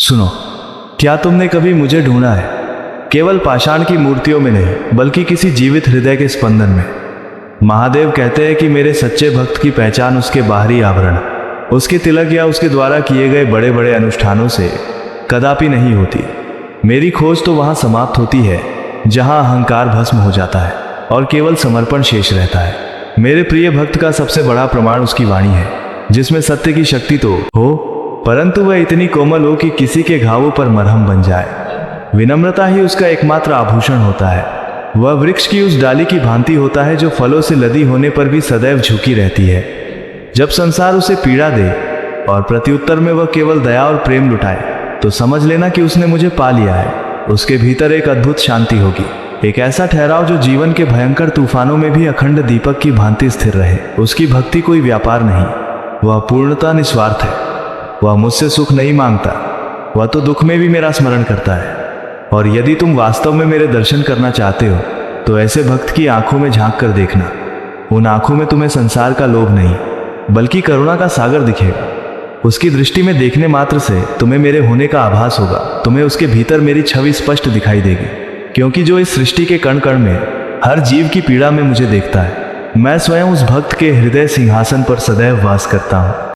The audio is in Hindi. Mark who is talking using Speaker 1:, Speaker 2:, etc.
Speaker 1: सुनो, क्या तुमने कभी मुझे ढूंढा है? केवल पाषाण की मूर्तियों में नहीं, बल्कि किसी जीवित हृदय के स्पंदन में। महादेव कहते हैं कि मेरे सच्चे भक्त की पहचान उसके बाहरी आवरण, उसके तिलक या उसके द्वारा किए गए बड़े बड़े अनुष्ठानों से कदापि नहीं होती। मेरी खोज तो वहां समाप्त होती है जहां अहंकार भस्म हो जाता है और केवल समर्पण शेष रहता है। मेरे प्रिय भक्त का सबसे बड़ा प्रमाण उसकी वाणी है, जिसमें सत्य की शक्ति तो हो, परंतु वह इतनी कोमल हो कि किसी के घावों पर मरहम बन जाए। विनम्रता ही उसका एकमात्र आभूषण होता है। वह वृक्ष की उस डाली की भांति होता है जो फलों से लदी होने पर भी सदैव झुकी रहती है। जब संसार उसे पीड़ा दे और प्रत्युत्तर में वह केवल दया और प्रेम लुटाए, तो समझ लेना कि उसने मुझे पा लिया है। उसके भीतर एक अद्भुत शांति होगी, एक ऐसा ठहराव जो जीवन के भयंकर तूफानों में भी अखंड दीपक की भांति स्थिर रहे। उसकी भक्ति कोई व्यापार नहीं, वह पूर्णता निस्वार्थ है। वह मुझसे सुख नहीं मांगता, वह तो दुख में भी मेरा स्मरण करता है। और यदि तुम वास्तव में मेरे दर्शन करना चाहते हो, तो ऐसे भक्त की आंखों में झांक कर देखना। उन आंखों में तुम्हें संसार का लोभ नहीं, बल्कि करुणा का सागर दिखेगा। उसकी दृष्टि में देखने मात्र से तुम्हें मेरे होने का आभास होगा। तुम्हें उसके भीतर मेरी छवि स्पष्ट दिखाई देगी, क्योंकि जो इस सृष्टि के कण कण में, हर जीव की पीड़ा में मुझे देखता है, मैं स्वयं उस भक्त के हृदय सिंहासन पर सदैव वास करता हूँ।